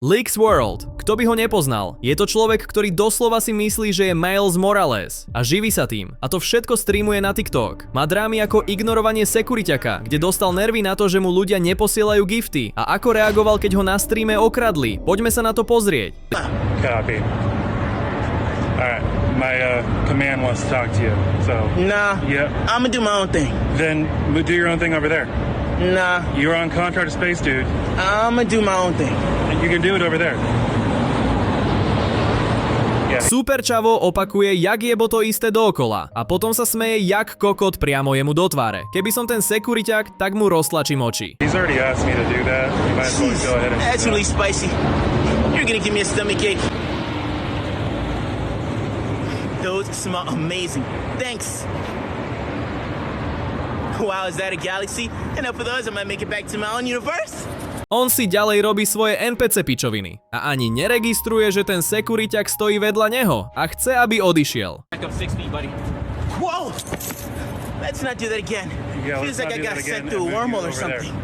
Leaks World. Kto by ho nepoznal? Je to človek, ktorý doslova si myslí, že je Miles Morales a živí sa tým. A to všetko streamuje na TikTok. Má drámy ako ignorovanie sekuriťaka, kde dostal nervy na to, že mu ľudia neposielajú gifty a ako reagoval, keď ho na streame okradli. Poďme sa na to pozrieť. Copy. Alright, my command wants to talk to you, so... Nah, Yeah. I'ma do my own thing. Then do your own thing over there. Nah, You're on contract to Space Dude. I'ma do my own thing. You can do it over there. Yeah. Super Čavo opakuje, jak jebo to isté dookola a potom sa smeje jak kokot priamo jemu do tváre. Keby som ten sekuriťak, tak mu roztlačím oči. He's already asked me to do that. You might as well Jeez, go ahead and that's do really that. spicy. You're gonna give me a stomachache. Those smell amazing. Thanks. Wow, is that a galaxy? And up for those, I might make it back to my own universe. On si ďalej robí svoje NPC pičoviny a ani neregistruje, že ten sekuriťak stojí vedľa neho a chce, aby odišiel. Back up 6 feet, buddy. Whoa! Let's not do that again. Yeah, Feels let's like not I do got that sent again through a and move you wormhole or over there. something.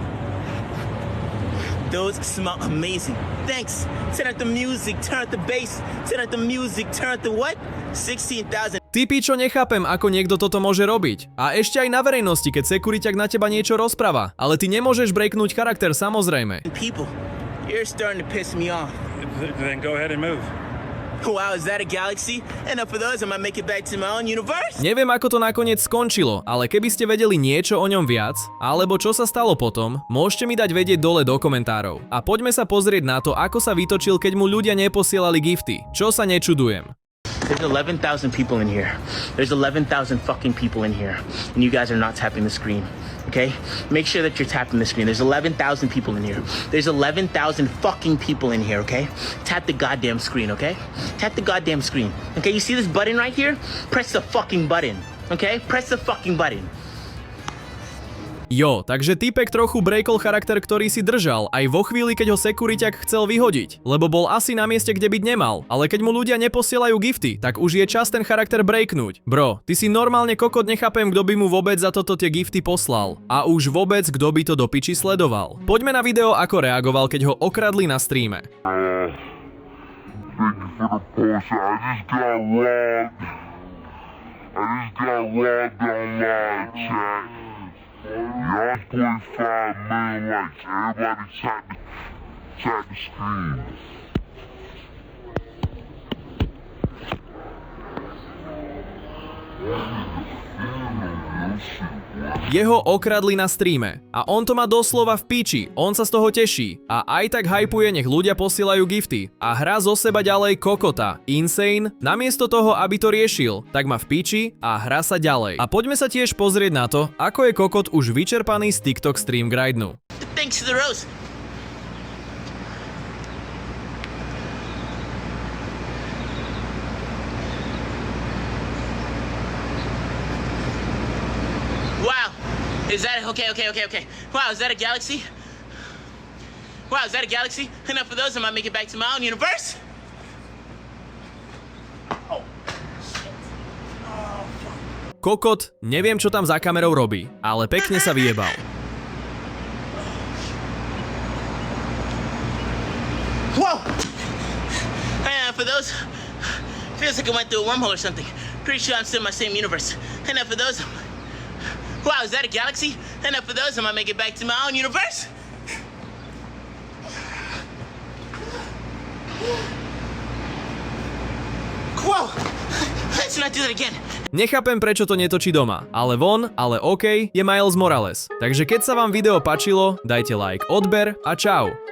Those smell amazing. Thanks. Turn out the music, turn out the bass, turn out the music, turn out the what? 16,000 Typy, čo nechápem, ako niekto toto môže robiť. A ešte aj na verejnosti, keď sekuriťak na teba niečo rozpráva. Ale ty nemôžeš breaknúť charakter, samozrejme. people. You're starting to piss me off. Then go ahead and move. Wow, is that a galaxy? And up for those, I might make it back to my own universe. Neviem, ako to nakoniec skončilo, ale keby ste vedeli niečo o ňom viac, alebo čo sa stalo potom, môžete mi dať vedieť dole do komentárov. A poďme sa pozrieť na to, ako sa vytočil, keď mu ľudia neposielali gifty. Čo sa nečudujem. There's 11,000 people in here. There's 11,000 fucking people in here. And you guys are not tapping the screen. Okay? Make sure that you're tapping the screen. There's 11,000 people in here. There's 11,000 fucking people in here, okay? Tap the goddamn screen, okay? Tap the goddamn screen. Okay, you see this button right here? Press the fucking button. Okay? Press the fucking button. Jo, takže typek trochu breakol charakter, ktorý si držal, aj vo chvíli, keď ho sekuriťak chcel vyhodiť, lebo bol asi na mieste, kde byť nemal, ale keď mu ľudia neposielajú gifty, tak už je čas ten charakter breaknúť. Bro, ty si normálne kokot, nechápem, kto by mu vôbec za toto tie gifty poslal. A už vôbec, kto by to do piči sledoval. Poďme na video, ako reagoval, keď ho okradli na streame. Thank you for the post. I just got robbed online, chat. Y'all 0.5 million likes. Everybody tap the screen. Jeho okradli na streame a on to má doslova v piči, on sa z toho teší a aj tak hypuje, nech ľudia posielajú gifty a hrá zo seba ďalej kokota, insane, namiesto toho, aby to riešil, tak má v piči a hrá sa ďalej. A poďme sa tiež pozrieť na to, ako je kokot už vyčerpaný z TikTok stream grindnu. Thanks to the rose. Wow. Is that okay? Wow, is that a galaxy? Wow, is that a galaxy? Enough for those, I might make it back to my own universe. Kokot, neviem, čo tam za kamerou robí, ale pekne sa vyjebal. Whoa! For those, feels like I went through a wormhole or something. Pretty sure I'm still in my same universe. And for those, wow, is that a galaxy? And for those, I might make it back to my own universe. Whoa! Let's not do that again. Nechápem, prečo to netočí doma, ale von, ale OK, je Miles Morales. Takže keď sa vám video páčilo, dajte like, odber a čau.